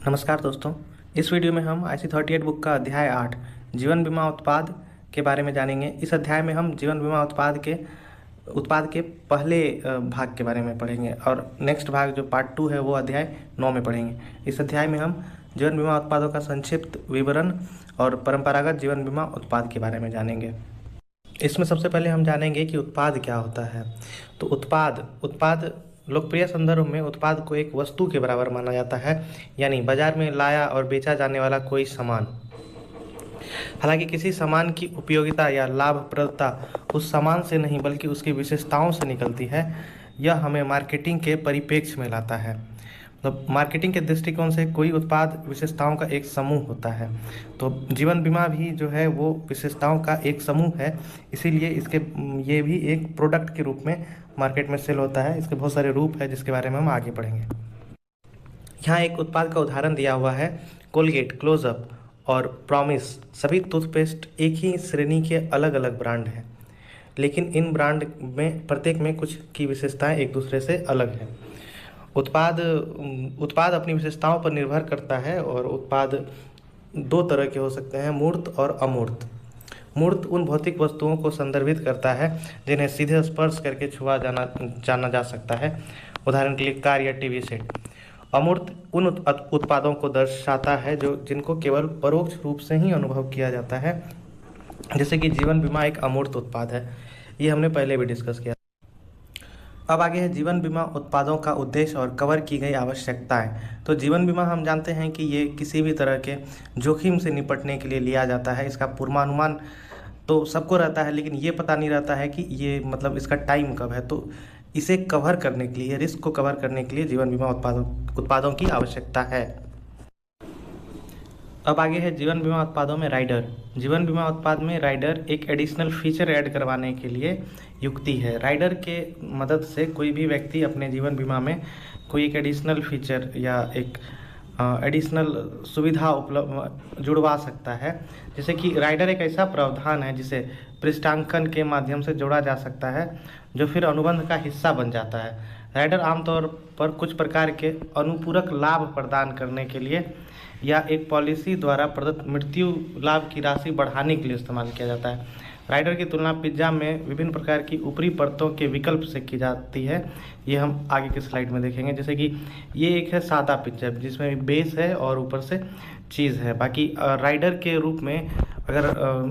नमस्कार दोस्तों। इस वीडियो में हम IC38 बुक का अध्याय 8 जीवन बीमा उत्पाद के बारे में जानेंगे। इस अध्याय में हम जीवन बीमा उत्पाद के पहले भाग के बारे में पढ़ेंगे और नेक्स्ट भाग जो पार्ट 2 है वो अध्याय 9 में पढ़ेंगे। इस अध्याय में हम जीवन बीमा उत्पादों का संक्षिप्त विवरण और परंपरागत जीवन बीमा उत्पाद के बारे में जानेंगे। इसमें सबसे पहले हम जानेंगे कि उत्पाद क्या होता है। तो उत्पाद लोकप्रिय संदर्भ में उत्पाद को एक वस्तु के बराबर माना जाता है, यानी बाजार में लाया और बेचा जाने वाला कोई सामान। हालांकि किसी सामान की उपयोगिता या लाभप्रदता उस सामान से नहीं बल्कि उसकी विशेषताओं से निकलती है। यह हमें मार्केटिंग के परिप्रेक्ष्य में लाता है। मतलब मार्केटिंग के दृष्टिकोण से कोई उत्पाद विशेषताओं का एक समूह होता है। तो जीवन बीमा भी जो है वो विशेषताओं का एक समूह है, इसीलिए ये भी एक प्रोडक्ट के रूप में मार्केट में सेल होता है। इसके बहुत सारे रूप है जिसके बारे में हम आगे पढ़ेंगे। यहाँ एक उत्पाद का उदाहरण दिया हुआ है। कोलगेट, क्लोजअप और प्रॉमिस सभी टूथपेस्ट एक ही श्रेणी के अलग अलग ब्रांड हैं, लेकिन इन ब्रांड में प्रत्येक में कुछ की विशेषताएं एक दूसरे से अलग हैं। उत्पाद अपनी विशेषताओं पर निर्भर करता है और उत्पाद दो तरह के हो सकते हैं, मूर्त और अमूर्त। मूर्त उन भौतिक वस्तुओं को संदर्भित करता है जिन्हें सीधे स्पर्श करके छुआ जाना जा सकता है, उदाहरण के लिए कार या टीवी सेट। अमूर्त उन उत्पादों को दर्शाता है जिनको केवल परोक्ष रूप से ही अनुभव किया जाता है, जैसे कि जीवन बीमा एक अमूर्त उत्पाद है। ये हमने पहले भी डिस्कस किया। अब आगे है जीवन बीमा उत्पादों का उद्देश्य और कवर की गई आवश्यकताएं। तो जीवन बीमा हम जानते हैं कि ये किसी भी तरह के जोखिम से निपटने के लिए लिया जाता है। इसका पूर्वानुमान तो सबको रहता है, लेकिन ये पता नहीं रहता है कि ये मतलब इसका टाइम कब है। तो इसे कवर करने के लिए, रिस्क को कवर करने के लिए जीवन बीमा उत्पादों की आवश्यकता है। अब आगे है जीवन बीमा उत्पादों में राइडर। जीवन बीमा उत्पाद में राइडर एक एडिशनल फीचर ऐड करवाने के लिए युक्ति है। राइडर के मदद से कोई भी व्यक्ति अपने जीवन बीमा में कोई एक एडिशनल फीचर या एक एडिशनल सुविधा उपलब्ध जुड़वा सकता है। जैसे कि राइडर एक ऐसा प्रावधान है जिसे पृष्ठांकन के माध्यम से जोड़ा जा सकता है, जो फिर अनुबंध का हिस्सा बन जाता है। राइडर आमतौर पर कुछ प्रकार के अनुपूरक लाभ प्रदान करने के लिए या एक पॉलिसी द्वारा प्रदत्त मृत्यु लाभ की राशि बढ़ाने के लिए इस्तेमाल किया जाता है। राइडर की तुलना पिज्जा में विभिन्न प्रकार की ऊपरी परतों के विकल्प से की जाती है। ये हम आगे की स्लाइड में देखेंगे। जैसे कि ये एक है सादा पिज्जा जिसमें बेस है और ऊपर से चीज़ है। बाकी राइडर के रूप में अगर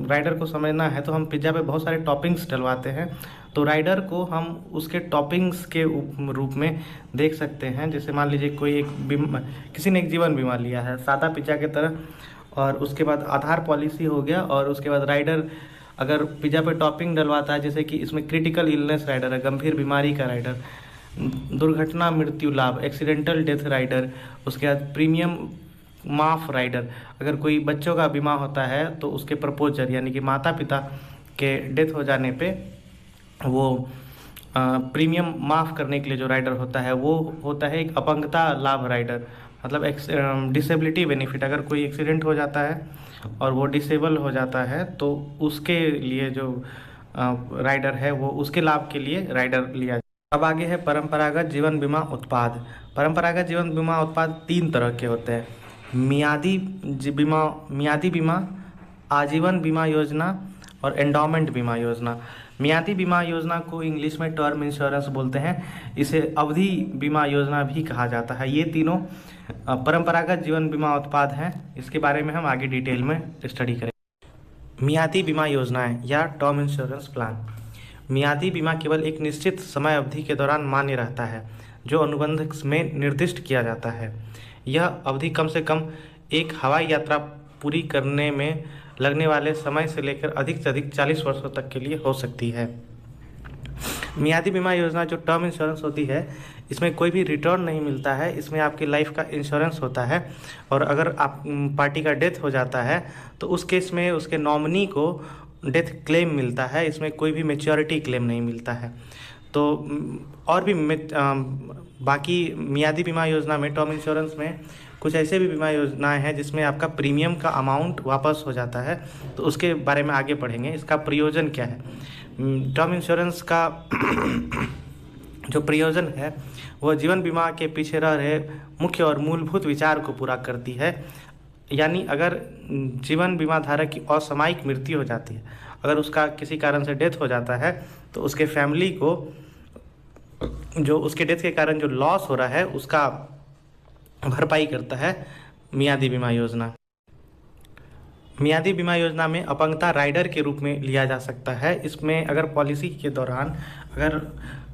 राइडर को समझना है तो हम पिज्ज़ा पे बहुत सारे टॉपिंग्स डलवाते हैं, तो राइडर को हम उसके टॉपिंग्स के रूप में देख सकते हैं। जैसे मान लीजिए किसी ने एक जीवन बीमा लिया है सादा पिज्ज़ा की तरह, और उसके बाद आधार पॉलिसी हो गया, और उसके बाद राइडर अगर पिज्ज़ा पे टॉपिंग डलवाता है, जैसे कि इसमें क्रिटिकल इलनेस राइडर है, गंभीर बीमारी का राइडर, दुर्घटना मृत्यु लाभ, एक्सीडेंटल डेथ राइडर, उसके बाद प्रीमियम माफ राइडर। अगर कोई बच्चों का बीमा होता है तो उसके प्रपोजर यानी कि माता पिता के डेथ हो जाने पे वो प्रीमियम माफ़ करने के लिए जो राइडर होता है वो होता है एक अपंगता लाभ राइडर, मतलब डिसेबिलिटी बेनिफिट। अगर कोई एक्सीडेंट हो जाता है और वो डिसेबल हो जाता है तो उसके लिए जो राइडर है वो उसके लाभ के लिए राइडर लिया जाए। अब आगे है परंपरागत जीवन बीमा उत्पाद। परंपरागत जीवन बीमा उत्पाद 3 तरह के होते हैं: मियादी बीमा, आजीवन बीमा योजना और एंडोमेंट बीमा योजना। मियादी बीमा योजना को इंग्लिश में टर्म इंश्योरेंस बोलते हैं, इसे अवधि बीमा योजना भी कहा जाता है। ये तीनों परंपरागत जीवन बीमा उत्पाद हैं। इसके बारे में हम आगे डिटेल में स्टडी करेंगे। मियादी बीमा योजनाएं या टर्म इंश्योरेंस प्लान। मियादी बीमा केवल एक निश्चित समय अवधि के दौरान मान्य रहता है, जो अनुबंध में निर्दिष्ट किया जाता है। यह अवधि कम से कम एक हवाई यात्रा पूरी करने में लगने वाले समय से लेकर अधिक से अधिक 40 वर्षों तक के लिए हो सकती है। मियादी बीमा योजना जो टर्म इंश्योरेंस होती है, इसमें कोई भी रिटर्न नहीं मिलता है, इसमें आपकी लाइफ का इंश्योरेंस होता है। और अगर आप पार्टी का डेथ हो जाता है तो उस केस में उसके नॉमिनी को डेथ क्लेम मिलता है, इसमें कोई भी मैच्योरिटी क्लेम नहीं मिलता है। तो और भी बाकी मियादी बीमा योजना में, टर्म इंश्योरेंस में कुछ ऐसे भी बीमा योजनाएं हैं जिसमें आपका प्रीमियम का अमाउंट वापस हो जाता है, तो उसके बारे में आगे पढ़ेंगे। इसका प्रयोजन क्या है? टर्म इंश्योरेंस का जो प्रयोजन है वह जीवन बीमा के पीछे रह रहे मुख्य और मूलभूत विचार को पूरा करती है। यानी अगर जीवन बीमा धारक की असामयिक मृत्यु हो जाती है, अगर उसका किसी कारण से डेथ हो जाता है, तो उसके फैमिली को जो उसके डेथ के कारण जो लॉस हो रहा है उसका भरपाई करता है मियादी बीमा योजना। मियादी बीमा योजना में अपंगता राइडर के रूप में लिया जा सकता है। इसमें अगर पॉलिसी के दौरान अगर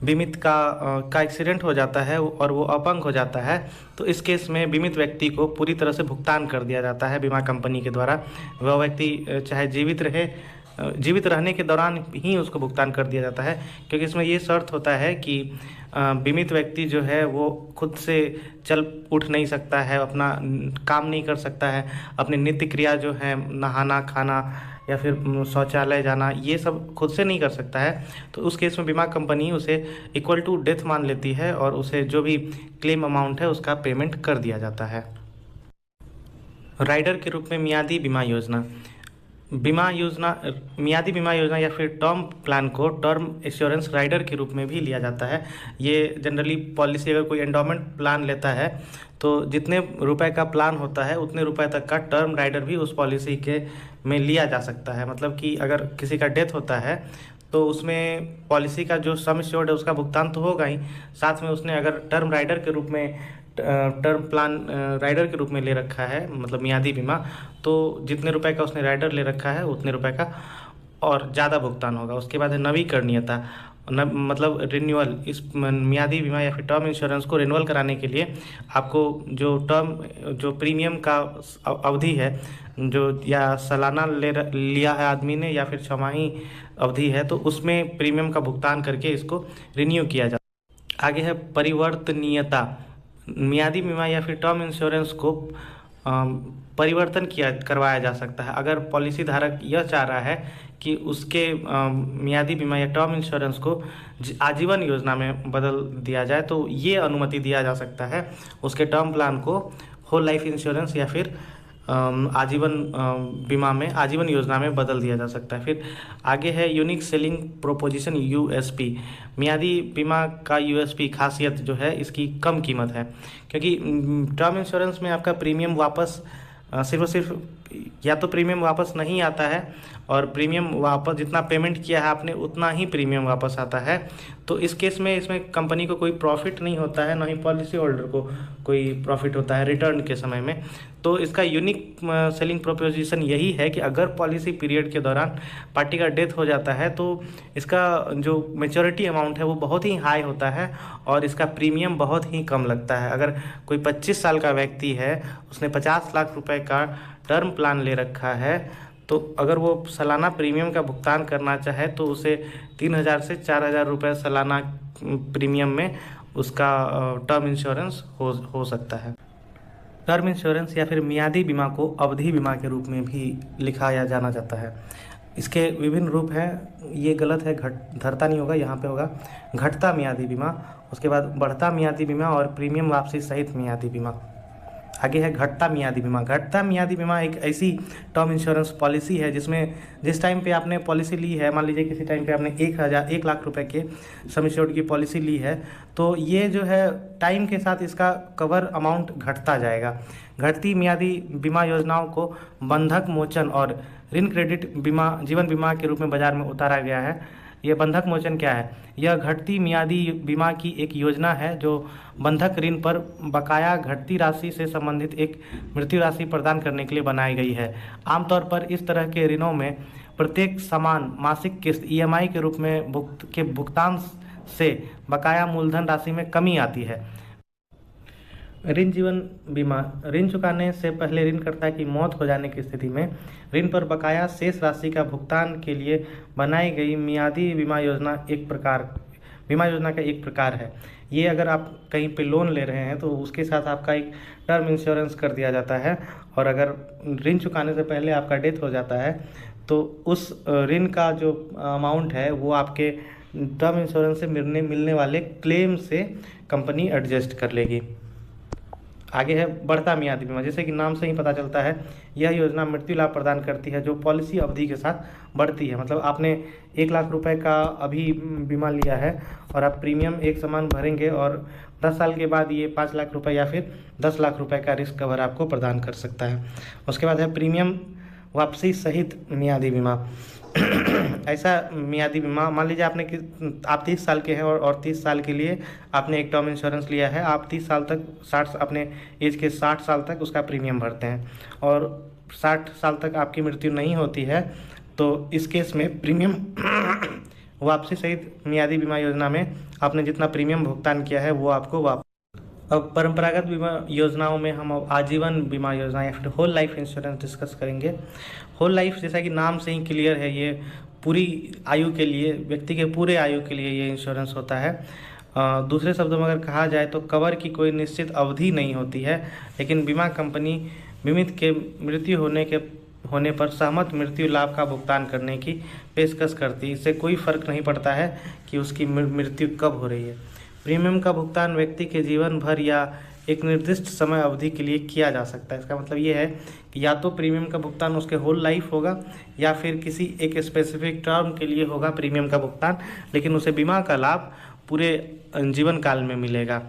बीमित का एक्सीडेंट हो जाता है और वो अपंग हो जाता है, तो इस केस में बीमित व्यक्ति को पूरी तरह से भुगतान कर दिया जाता है बीमा कंपनी के द्वारा। वह व्यक्ति चाहे जीवित रहने के दौरान ही उसको भुगतान कर दिया जाता है, क्योंकि इसमें ये शर्त होता है कि बीमित व्यक्ति जो है वो खुद से चल उठ नहीं सकता है, अपना काम नहीं कर सकता है, अपनी नित्य क्रिया जो है नहाना खाना या फिर शौचालय जाना ये सब खुद से नहीं कर सकता है। तो उस केस में बीमा कंपनी उसे इक्वल टू डेथ मान लेती है और उसे जो भी क्लेम अमाउंट है उसका पेमेंट कर दिया जाता है। राइडर के रूप में मियादी बीमा योजना मियादी बीमा योजना या फिर टर्म प्लान को टर्म इंश्योरेंस राइडर के रूप में भी लिया जाता है। ये जनरली पॉलिसी अगर कोई एंडोमेंट प्लान लेता है तो जितने रुपए का प्लान होता है उतने रुपए तक का टर्म राइडर भी उस पॉलिसी के में लिया जा सकता है। मतलब कि अगर किसी का डेथ होता है तो उसमें पॉलिसी का जो सम एश्योर्ड है उसका भुगतान तो होगा ही, साथ में उसने अगर टर्म राइडर के रूप में टर्म प्लान राइडर के रूप में ले रखा है, मतलब मियादी बीमा, तो जितने रुपए का उसने राइडर ले रखा है उतने रुपए का और ज़्यादा भुगतान होगा। उसके बाद है नवीकरणीयता, मतलब रिन्यूअल। इस मियादी बीमा या फिर टर्म इंश्योरेंस को रिन्यूअल कराने के लिए आपको जो प्रीमियम का अवधि है जो या सालाना लिया है आदमी ने या फिर छमाही अवधि है, तो उसमें प्रीमियम का भुगतान करके इसको रिन्यू किया जाता है। आगे है परिवर्तनीयता। मियादी बीमा या फिर टर्म इंश्योरेंस को परिवर्तन करवाया जा सकता है। अगर पॉलिसी धारक यह चाह रहा है कि उसके मियादी बीमा या टर्म इंश्योरेंस को आजीवन योजना में बदल दिया जाए तो ये अनुमति दिया जा सकता है। उसके टर्म प्लान को होल लाइफ इंश्योरेंस या फिर आजीवन बीमा में आजीवन योजना में बदल दिया जा सकता है। फिर आगे है यूनिक सेलिंग प्रोपोजिशन यूएसपी। मियादी बीमा का यूएसपी खासियत जो है इसकी कम कीमत है, क्योंकि टर्म इंश्योरेंस में आपका प्रीमियम वापस सिर्फ और सिर्फ या तो प्रीमियम वापस नहीं आता है और प्रीमियम वापस जितना पेमेंट किया है आपने उतना ही प्रीमियम वापस आता है। तो इस केस में इसमें कंपनी को कोई प्रॉफिट नहीं होता है, ना ही पॉलिसी होल्डर को कोई प्रॉफिट होता है रिटर्न के समय में। तो इसका यूनिक सेलिंग प्रोपोजिशन यही है कि अगर पॉलिसी पीरियड के दौरान पार्टी का डेथ हो जाता है तो इसका जो मैच्योरिटी अमाउंट है वो बहुत ही हाई होता है और इसका प्रीमियम बहुत ही कम लगता है। अगर कोई 25 साल का व्यक्ति है, उसने 50 लाख रुपए का टर्म प्लान ले रखा है, तो अगर वो सालाना प्रीमियम का भुगतान करना चाहे तो उसे 3,000 से 4,000 रुपये सालाना प्रीमियम में उसका टर्म इंश्योरेंस हो सकता है। टर्म इंश्योरेंस या फिर मियादी बीमा को अवधि बीमा के रूप में भी लिखाया जाना जाता है। इसके विभिन्न रूप हैं, ये गलत है, धरता नहीं होगा, यहाँ पे होगा घटता मियादी बीमा, उसके बाद बढ़ता मियादी बीमा और प्रीमियम वापसी सहित मियादी बीमा। आगे है घटता मियादी बीमा। घटता मियादी बीमा एक ऐसी टर्म इंश्योरेंस पॉलिसी है जिसमें जिस टाइम पे आपने पॉलिसी ली है, मान लीजिए किसी टाइम पे आपने 1 लाख रुपए के सम एश्योर्ड की पॉलिसी ली है, तो ये जो है टाइम के साथ इसका कवर अमाउंट घटता जाएगा। घटती मियादी बीमा योजनाओं को बंधक मोचन और ऋण क्रेडिट बीमा जीवन बीमा के रूप में बाजार में उतारा गया है। ये बंधक मोचन क्या है? यह घटती मियादी बीमा की एक योजना है जो बंधक ऋण पर बकाया घटती राशि से संबंधित एक मृत्यु राशि प्रदान करने के लिए बनाई गई है। आमतौर पर इस तरह के ऋणों में प्रत्येक समान मासिक किस्त ईएमआई के रूप में भुगतान से बकाया मूलधन राशि में कमी आती है। ऋण जीवन बीमा ऋण चुकाने से पहले ऋणकर्ता की मौत हो जाने की स्थिति में ऋण पर बकाया शेष राशि का भुगतान के लिए बनाई गई मियादी बीमा योजना का एक प्रकार है। ये अगर आप कहीं पे लोन ले रहे हैं तो उसके साथ आपका एक टर्म इंश्योरेंस कर दिया जाता है, और अगर ऋण चुकाने से पहले आपका डेथ हो जाता है तो उस ऋण का जो अमाउंट है वो आपके टर्म इंश्योरेंस से मिलने वाले क्लेम से कंपनी एडजस्ट कर लेगी। आगे है बढ़ता मियादी बीमा। जैसे कि नाम से ही पता चलता है, यह योजना मृत्यु लाभ प्रदान करती है जो पॉलिसी अवधि के साथ बढ़ती है। मतलब आपने 1 लाख रुपए का अभी बीमा लिया है और आप प्रीमियम एक समान भरेंगे और 10 साल के बाद ये 5 लाख रुपए या फिर 10 लाख रुपए का रिस्क कवर आपको प्रदान कर सकता है। उसके बाद है प्रीमियम वापसी सहित मियादी बीमा। ऐसा मियादी बीमा, मान लीजिए आप 30 साल के हैं और 30 साल के लिए आपने एक टर्म इंश्योरेंस लिया है। आप 30 साल तक 60 अपने एज के 60 साल तक उसका प्रीमियम भरते हैं और 60 साल तक आपकी मृत्यु नहीं होती है, तो इस केस में प्रीमियम वापसी सहित मियादी बीमा योजना में आपने जितना प्रीमियम भुगतान किया है वो आपको वापस। अब परंपरागत बीमा योजनाओं में हम अब आजीवन बीमा योजना या फिर होल लाइफ इंश्योरेंस डिस्कस करेंगे। होल लाइफ, जैसा कि नाम से ही क्लियर है, ये पूरी आयु के लिए, व्यक्ति के पूरे आयु के लिए ये इंश्योरेंस होता है। दूसरे शब्दों में अगर कहा जाए तो कवर की कोई निश्चित अवधि नहीं होती है, लेकिन बीमा कंपनी बीमित के मृत्यु होने पर सहमत मृत्यु लाभ का भुगतान करने की पेशकश करती है। इससे कोई फर्क नहीं पड़ता है कि उसकी मृत्यु कब हो रही है। प्रीमियम का भुगतान व्यक्ति के जीवन भर या एक निर्दिष्ट समय अवधि के लिए किया जा सकता है। इसका मतलब ये है कि या तो प्रीमियम का भुगतान उसके होल लाइफ होगा या फिर किसी एक स्पेसिफिक टर्म के लिए होगा प्रीमियम का भुगतान, लेकिन उसे बीमा का लाभ पूरे जीवन काल में मिलेगा।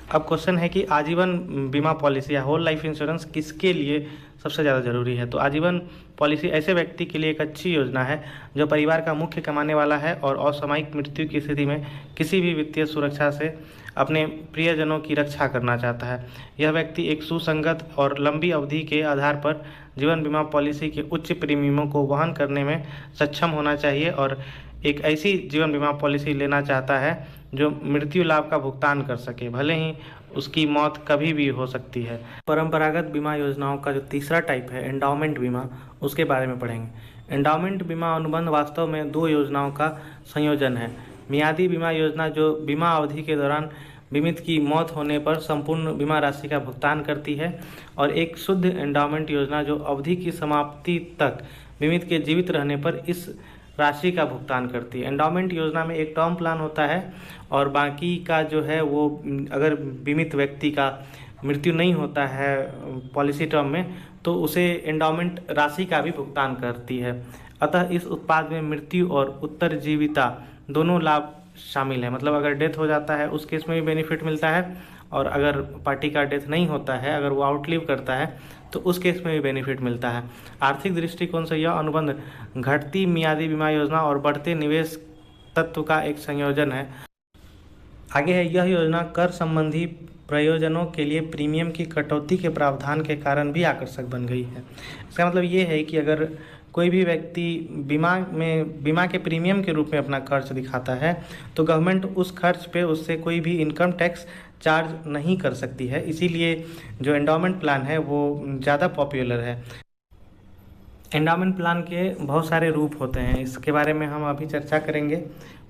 अब क्वेश्चन है कि आजीवन बीमा पॉलिसी या होल लाइफ इंश्योरेंस किसके लिए सबसे ज़्यादा ज़रूरी है। तो आजीवन पॉलिसी ऐसे व्यक्ति के लिए एक अच्छी योजना है जो परिवार का मुख्य कमाने वाला है और असामयिक मृत्यु की स्थिति में किसी भी वित्तीय सुरक्षा से अपने प्रियजनों की रक्षा करना चाहता है। यह व्यक्ति एक सुसंगत और लंबी अवधि के आधार पर जीवन बीमा पॉलिसी के उच्च प्रीमियमों को वहन करने में सक्षम होना चाहिए और एक ऐसी जीवन बीमा पॉलिसी लेना चाहता है जो मृत्यु लाभ का भुगतान कर सके, भले ही उसकी मौत कभी भी हो सकती है। परंपरागत बीमा योजनाओं का जो तीसरा टाइप है एंडाउमेंट बीमा, उसके बारे में पढ़ेंगे। एंडाउमेंट बीमा अनुबंध वास्तव में दो योजनाओं का संयोजन है। मियादी बीमा योजना जो बीमा अवधि के दौरान बीमित की मौत होने पर संपूर्ण बीमा राशि का भुगतान करती है, और एक शुद्ध एंडाउमेंट योजना जो अवधि की समाप्ति तक बीमित के जीवित रहने पर इस राशि का भुगतान करती है। एंडाउमेंट योजना में एक टर्म प्लान होता है और बाकी का जो है वो, अगर बीमित व्यक्ति का मृत्यु नहीं होता है पॉलिसी टर्म में, तो उसे एंडाउमेंट राशि का भी भुगतान करती है। अतः इस उत्पाद में मृत्यु और उत्तरजीविता दोनों लाभ शामिल है। मतलब अगर डेथ हो जाता है उस केस में भी बेनिफिट मिलता है, और अगर पार्टी का डेथ नहीं होता है, अगर वो आउटलिव करता है, तो उस केस में भी बेनिफिट मिलता है। आर्थिक दृष्टिकोण से यह अनुबंध घटती मियादी बीमा योजना और बढ़ते निवेश तत्व का एक संयोजन है। आगे है, यह योजना कर संबंधी प्रयोजनों के लिए प्रीमियम की कटौती के प्रावधान के कारण भी आकर्षक बन गई है। इसका मतलब ये है कि अगर कोई भी व्यक्ति बीमा के प्रीमियम के रूप में अपना खर्च दिखाता है तो गवर्नमेंट उस खर्च पे उससे कोई भी इनकम टैक्स चार्ज नहीं कर सकती है। इसीलिए जो एंडाउमेंट प्लान है वो ज़्यादा पॉपुलर है। एंडाउमेंट प्लान के बहुत सारे रूप होते हैं, इसके बारे में हम अभी चर्चा करेंगे।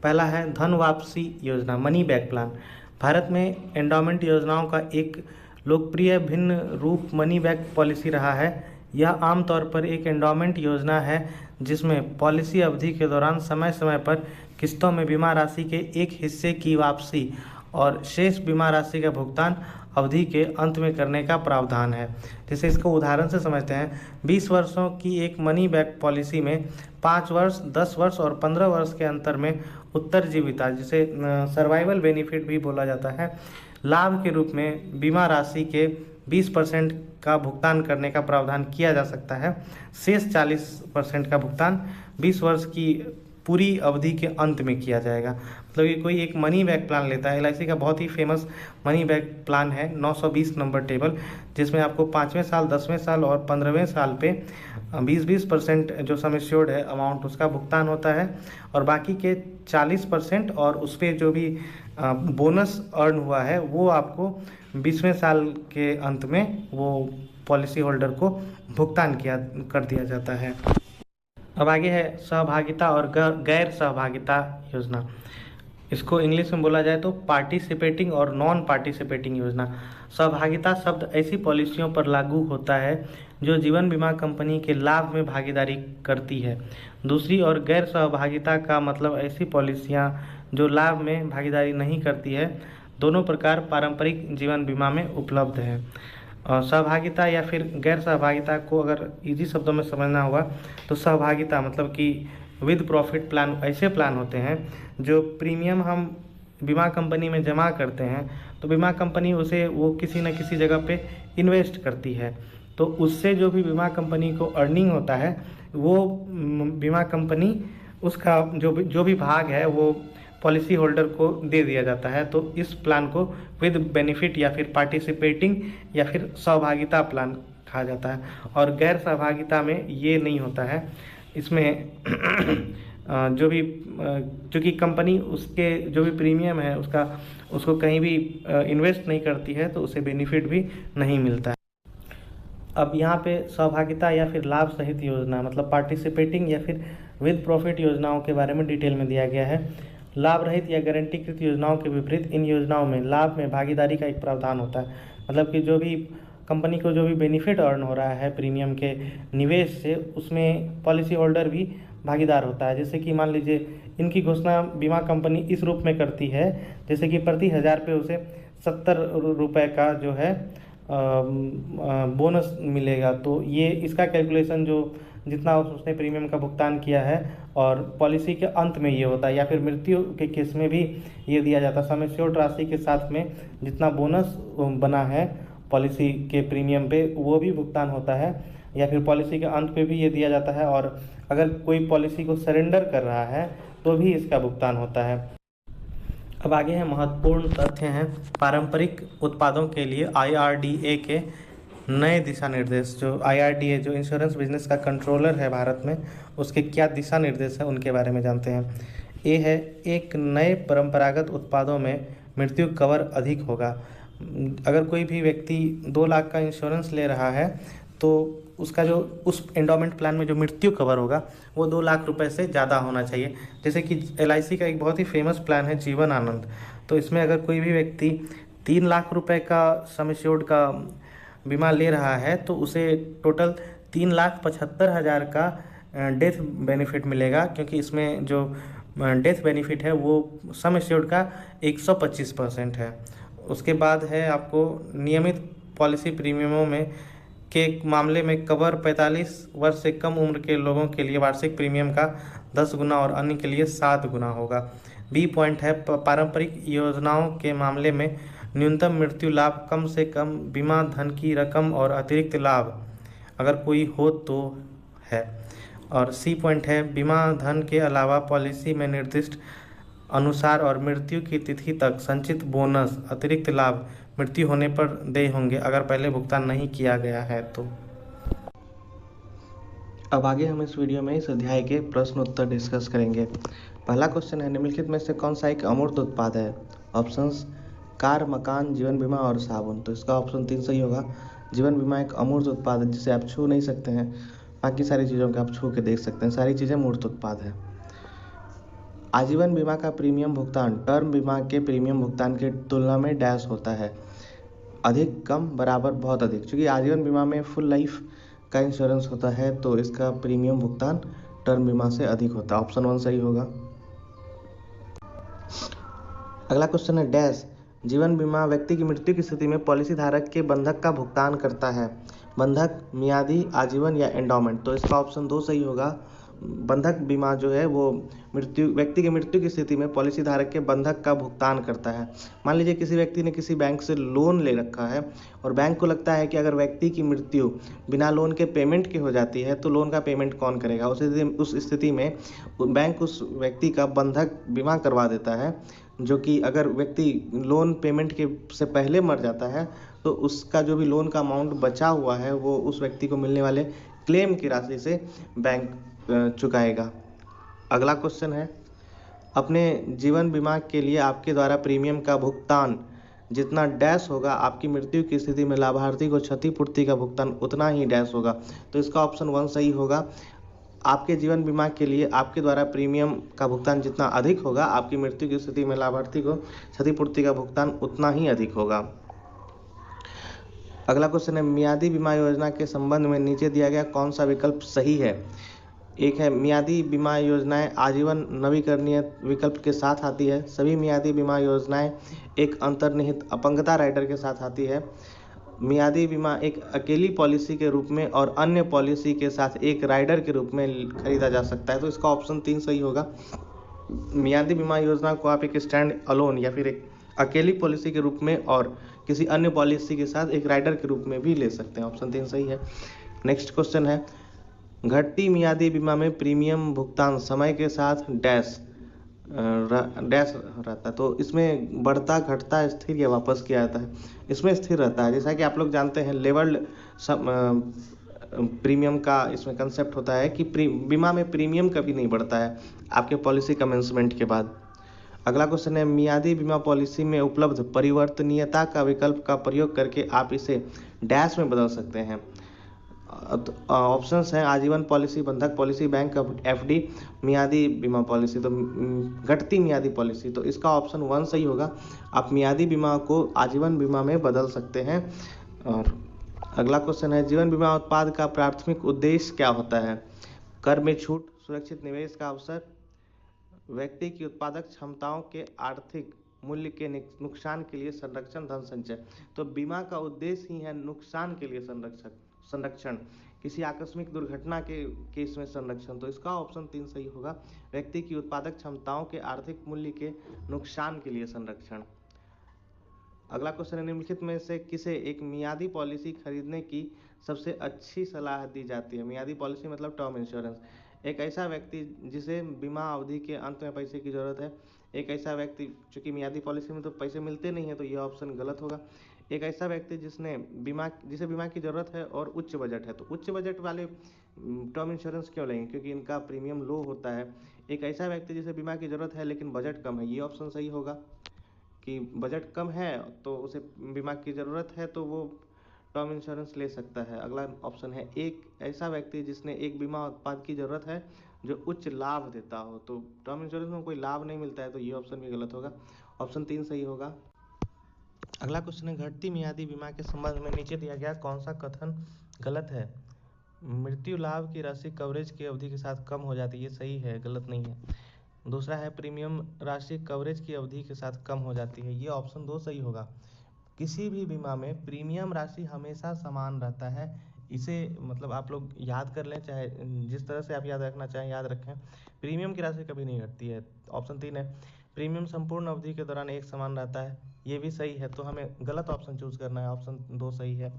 पहला है धन वापसी योजना, मनी बैक प्लान। भारत में एंडाउमेंट योजनाओं का एक लोकप्रिय भिन्न रूप मनी बैक पॉलिसी रहा है। यह आमतौर पर एक एंडाउमेंट योजना है जिसमें पॉलिसी अवधि के दौरान समय समय पर किस्तों में बीमा राशि के एक हिस्से की वापसी और शेष बीमा राशि का भुगतान अवधि के अंत में करने का प्रावधान है। जैसे इसको उदाहरण से समझते हैं, 20 वर्षों की एक मनी बैक पॉलिसी में 5 वर्ष, 10 वर्ष और 15 वर्ष के अंतर में उत्तरजीविता, जिसे सर्वाइवल बेनिफिट भी बोला जाता है, लाभ के रूप में बीमा राशि के 20% का भुगतान करने का प्रावधान किया जा सकता है। शेष 40% का भुगतान 20 वर्ष की पूरी अवधि के अंत में किया जाएगा। मतलब ये कोई एक मनी बैक प्लान लेता है। LIC का बहुत ही फेमस मनी बैक प्लान है 920 नंबर टेबल, जिसमें आपको 5वें साल, 10वें साल और 15वें साल पे 20% जो सम एश्योर्ड है अमाउंट उसका भुगतान होता है, और बाकी के 40% और उस पर जो भी बोनस अर्न हुआ है वो आपको 20वें साल के अंत में वो पॉलिसी होल्डर को भुगतान कर दिया जाता है। अब आगे है सहभागिता और गैर सहभागिता योजना। इसको इंग्लिश में बोला जाए तो पार्टिसिपेटिंग और नॉन पार्टिसिपेटिंग योजना। सहभागिता शब्द ऐसी पॉलिसियों पर लागू होता है जो जीवन बीमा कंपनी के लाभ में भागीदारी करती है। दूसरी ओर गैर सहभागिता का मतलब ऐसी पॉलिसियां जो लाभ में भागीदारी नहीं करती है दोनों प्रकार पारंपरिक जीवन बीमा में उपलब्ध है। और सहभागिता या फिर गैर सहभागिता को अगर इजी शब्दों में समझना होगा तो सहभागिता मतलब कि विद प्रॉफिट प्लान ऐसे प्लान होते हैं जो प्रीमियम हम बीमा कंपनी में जमा करते हैं तो बीमा कंपनी उसे वो किसी न किसी जगह पे इन्वेस्ट करती है, तो उससे जो भी बीमा कंपनी को अर्निंग होता है वो बीमा कंपनी उसका जो भी भाग है वो पॉलिसी होल्डर को दे दिया जाता है। तो इस प्लान को विद बेनिफिट या फिर पार्टिसिपेटिंग या फिर सहभागिता प्लान कहा जाता है। और गैर सहभागिता में ये नहीं होता है, इसमें चूँकि कंपनी उसके जो भी प्रीमियम है उसको कहीं भी इन्वेस्ट नहीं करती है तो उसे बेनिफिट भी नहीं मिलता है। अब यहाँ पे सहभागिता या फिर लाभ सहित योजना मतलब पार्टिसिपेटिंग या फिर विद प्रॉफिट योजनाओं के बारे में डिटेल में दिया गया है। लाभ रहित या गारंटीकृत योजनाओं के विपरीत इन योजनाओं में लाभ में भागीदारी का एक प्रावधान होता है, मतलब कि जो भी कंपनी को जो भी बेनिफिट अर्न हो रहा है प्रीमियम के निवेश से उसमें पॉलिसी होल्डर भी भागीदार होता है। जैसे कि मान लीजिए इनकी घोषणा बीमा कंपनी इस रूप में करती है जैसे कि प्रति 1000 पे उसे 70 रुपये का जो है बोनस मिलेगा, तो ये इसका कैलकुलेशन जो जितना उसने प्रीमियम का भुगतान किया है और पॉलिसी के अंत में ये होता है या फिर मृत्यु के केस में भी ये दिया जाता है। सम एश्योर्ड राशि के साथ में जितना बोनस बना है पॉलिसी के प्रीमियम पे वो भी भुगतान होता है या फिर पॉलिसी के अंत पे भी ये दिया जाता है, और अगर कोई पॉलिसी को सरेंडर कर रहा है तो भी इसका भुगतान होता है। अब आगे हैं महत्वपूर्ण तथ्य हैं पारंपरिक उत्पादों के लिए IRDA के नए दिशा निर्देश। जो IRDA जो इंश्योरेंस बिजनेस का कंट्रोलर है भारत में, उसके क्या दिशा निर्देश है उनके बारे में जानते हैं। ये है एक नए परंपरागत उत्पादों में मृत्यु कवर अधिक होगा। अगर कोई भी व्यक्ति 2 लाख का इंश्योरेंस ले रहा है तो उसका जो उस एंडोमेंट प्लान में जो मृत्यु कवर होगा वो 2 लाख रुपए से ज़्यादा होना चाहिए। जैसे कि LIC का एक बहुत ही फेमस प्लान है जीवन आनंद, तो इसमें अगर कोई भी व्यक्ति 3 लाख रुपए का सम एश्योर्ड का बीमा ले रहा है तो उसे टोटल 3,75,000 का डेथ बेनिफिट मिलेगा, क्योंकि इसमें जो डेथ बेनिफिट है वो सम एश्योर्ड का 125% है। उसके बाद है आपको नियमित पॉलिसी प्रीमियमों में के मामले में कवर 45 वर्ष से कम उम्र के लोगों के लिए वार्षिक प्रीमियम का 10 गुना और अन्य के लिए 7 गुना होगा। बी पॉइंट है पारंपरिक योजनाओं के मामले में न्यूनतम मृत्यु लाभ कम से कम बीमा धन की रकम और अतिरिक्त लाभ अगर कोई हो तो है। और सी पॉइंट है बीमा धन के अलावा पॉलिसी में निर्दिष्ट अनुसार और मृत्यु की तिथि तक संचित बोनस अतिरिक्त लाभ मृत्यु होने पर देय होंगे अगर पहले भुगतान नहीं किया गया है तो। अब आगे हम इस वीडियो में इस अध्याय के प्रश्न उत्तर डिस्कस करेंगे। पहला क्वेश्चन है निम्नलिखित में से कौन सा एक अमूर्त उत्पाद है। ऑप्शंस कार, मकान, जीवन बीमा और साबुन। तो इसका ऑप्शन 3 सही होगा। जीवन बीमा एक अमूर्त उत्पाद है जिसे आप छू नहीं सकते हैं, बाकी सारी चीज़ों को आप छू के देख सकते हैं, सारी चीज़ें मूर्त उत्पाद है। आजीवन बीमा का प्रीमियम भुगतान टर्म बीमा के प्रीमियम भुगतान की तुलना में डैश होता है। अधिक, कम, बराबर, बहुत अधिक। क्योंकि आजीवन बीमा में फुल लाइफ का इंश्योरेंस होता है तो इसका प्रीमियम भुगतान टर्म बीमा से अधिक होता है। ऑप्शन 1 सही होगा। अगला क्वेश्चन है डैश। जीवन बीमा व्यक्ति की मृत्यु की स्थिति में पॉलिसी धारक के बंधक का भुगतान करता है। बंधक, मियादी, आजीवन या एंडोमेंट। तो इसका ऑप्शन 2 सही होगा। बंधक बीमा जो है वो व्यक्ति की मृत्यु की स्थिति में पॉलिसी धारक के बंधक का भुगतान करता है। मान लीजिए किसी व्यक्ति ने किसी बैंक से लोन ले रखा है और बैंक को लगता है कि अगर व्यक्ति की मृत्यु बिना लोन के पेमेंट की हो जाती है तो लोन का पेमेंट कौन करेगा। उस स्थिति में बैंक उस व्यक्ति का बंधक बीमा करवा देता है, जो कि अगर व्यक्ति लोन पेमेंट के से पहले मर जाता है तो उसका जो भी लोन का अमाउंट बचा हुआ है वो उस व्यक्ति को मिलने वाले क्लेम की राशि से बैंक चुकाएगा। अगला क्वेश्चन है अपने जीवन बीमा के लिए आपके द्वारा प्रीमियम का भुगतान जितना डैश होगा आपकी मृत्यु की स्थिति में लाभार्थी को क्षतिपूर्ति का भुगतान उतना ही डैश होगा। तो इसका ऑप्शन 1 सही होगा। आपके जीवन बीमा के लिए आपके द्वारा प्रीमियम का भुगतान जितना अधिक होगा आपकी मृत्यु की स्थिति में लाभार्थी को क्षतिपूर्ति का भुगतान उतना ही अधिक होगा। अगला क्वेश्चन है मियादी बीमा योजना के संबंध में नीचे दिया गया कौन सा विकल्प सही है। एक है मियादी बीमा योजनाएं आजीवन नवीकरणीय विकल्प के साथ आती है। सभी मियादी बीमा योजनाएं एक अंतर्निहित अपंगता राइडर के साथ आती है। मियादी बीमा एक अकेली पॉलिसी के रूप में और अन्य पॉलिसी के साथ एक राइडर के रूप में खरीदा जा सकता है। तो इसका ऑप्शन 3 सही होगा। मियादी बीमा योजना को आप एक स्टैंड अलोन या फिर एक अकेली पॉलिसी के रूप में और किसी अन्य पॉलिसी के साथ एक राइडर के रूप में भी ले सकते हैं। ऑप्शन 3 सही है। नेक्स्ट क्वेश्चन है, घटती मियादी बीमा में प्रीमियम भुगतान समय के साथ डैश डैश रहता है। तो इसमें बढ़ता, घटता, स्थिर या वापस किया जाता है? इसमें स्थिर रहता है। जैसा कि आप लोग जानते हैं लेवल्ड प्रीमियम का इसमें कंसेप्ट होता है कि बीमा में प्रीमियम कभी नहीं बढ़ता है आपके पॉलिसी कमेंसमेंट के बाद। अगला क्वेश्चन है, मियादी बीमा पॉलिसी में उपलब्ध परिवर्तनीयता का विकल्प का प्रयोग करके आप इसे डैश में बदल सकते हैं। ऑप्शंस हैं आजीवन पॉलिसी, बंधक पॉलिसी, बैंक एफडी, मियादी बीमा पॉलिसी। तो घटती मियादी पॉलिसी, तो इसका ऑप्शन 1 सही होगा। आप मियादी बीमा को आजीवन बीमा में बदल सकते हैं। और अगला क्वेश्चन है, जीवन बीमा उत्पाद का प्राथमिक उद्देश्य क्या होता है? कर में छूट, सुरक्षित निवेश का अवसर, व्यक्ति की उत्पादक क्षमताओं के आर्थिक मूल्य के नुकसान के लिए संरक्षण, धन संचय। तो बीमा का उद्देश्य ही है नुकसान के लिए संरक्षण, किसी आकस्मिक दुर्घटना के केस में संरक्षण। तो इसका ऑप्शन 3 सही होगा। व्यक्ति की उत्पादक क्षमताओं के आर्थिक मूल्य के नुकसान के लिए संरक्षण। अगला क्वेश्चन है, निम्नलिखित में से किसे एक मियादी पॉलिसी खरीदने की सबसे अच्छी सलाह दी जाती है? मियादी पॉलिसी मतलब टर्म इंश्योरेंस। एक ऐसा व्यक्ति जिसे बीमा अवधि के अंत में पैसे की जरूरत है। एक ऐसा व्यक्ति, चूंकि मियादी पॉलिसी में तो पैसे मिलते नहीं है तो यह ऑप्शन गलत होगा। एक ऐसा व्यक्ति जिसे बीमा की जरूरत है और उच्च बजट है। तो उच्च बजट वाले टर्म इंश्योरेंस क्यों लेंगे? क्योंकि इनका प्रीमियम लो होता है। एक ऐसा व्यक्ति जिसे बीमा की जरूरत है लेकिन बजट कम है, ये ऑप्शन सही होगा कि बजट कम है तो उसे बीमा की ज़रूरत है तो वो टर्म इंश्योरेंस ले सकता है। अगला ऑप्शन है, एक ऐसा व्यक्ति जिसने एक बीमा उत्पाद की ज़रूरत है जो उच्च लाभ देता हो। तो टर्म इंश्योरेंस में कोई लाभ नहीं मिलता है तो ये ऑप्शन भी गलत होगा। ऑप्शन 3 सही होगा। अगला क्वेश्चन है, घटती मियादी बीमा के संबंध में नीचे दिया गया कौन सा कथन गलत है? मृत्यु लाभ की राशि कवरेज की अवधि के साथ कम हो जाती है, ये सही है, गलत नहीं है। दूसरा है, प्रीमियम राशि कवरेज की अवधि के साथ कम हो जाती है, ये ऑप्शन 2 सही होगा। किसी भी बीमा में प्रीमियम राशि हमेशा समान रहता है। इसे मतलब आप लोग याद कर लें, चाहे जिस तरह से आप याद रखना चाहें याद रखें। प्रीमियम की राशि कभी नहीं घटती है। ऑप्शन 3 है, प्रीमियम संपूर्ण अवधि के दौरान एक समान रहता है, ये भी सही है। तो हमें गलत ऑप्शन चूज करना है, ऑप्शन 2 सही है।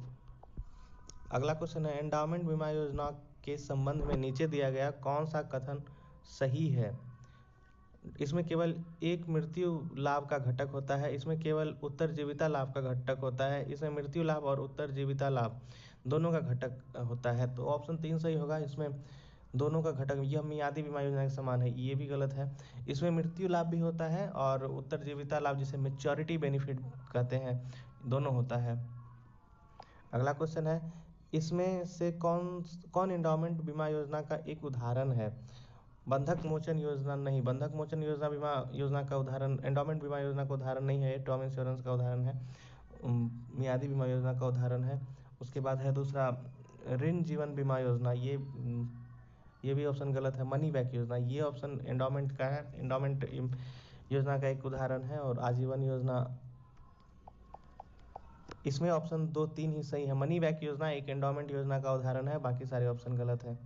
अगला क्वेश्चन है, एंडाउमेंट बीमा योजना के संबंध में नीचे दिया गया कौन सा कथन सही है? इसमें केवल एक मृत्यु लाभ का घटक होता है, इसमें केवल उत्तरजीविता लाभ का घटक होता है, इसमें मृत्यु लाभ और उत्तरजीविता लाभ दोनों का घटक होता है। तो ऑप्शन 3 सही होगा। इसमें दोनों का घटक, यह मियादी बीमा योजना के समान है, ये भी गलत है। इसमें मृत्यु लाभ भी होता है और उत्तरजीविता लाभ जिसे मैच्योरिटी बेनिफिट कहते हैं, दोनों होता है। अगला क्वेश्चन है, इसमें से कौन कौन एंडाउमेंट बीमा योजना का एक उदाहरण है? बंधक मोचन योजना नहीं, बंधक मोचन योजना बीमा योजना का उदाहरण, एंडाउमेंट बीमा योजना का उदाहरण नहीं है, टर्म इंश्योरेंस का उदाहरण है, मियादी बीमा योजना का उदाहरण है। उसके बाद है दूसरा ऋण जीवन बीमा योजना, ये भी ऑप्शन गलत है। मनी बैक योजना, ये ऑप्शन एंडाउमेंट का है, एंडाउमेंट योजना का एक उदाहरण है। और आजीवन योजना, इसमें ऑप्शन 2, 3 ही सही है। मनी बैक योजना एक एंडाउमेंट योजना का उदाहरण है, बाकी सारे ऑप्शन गलत है।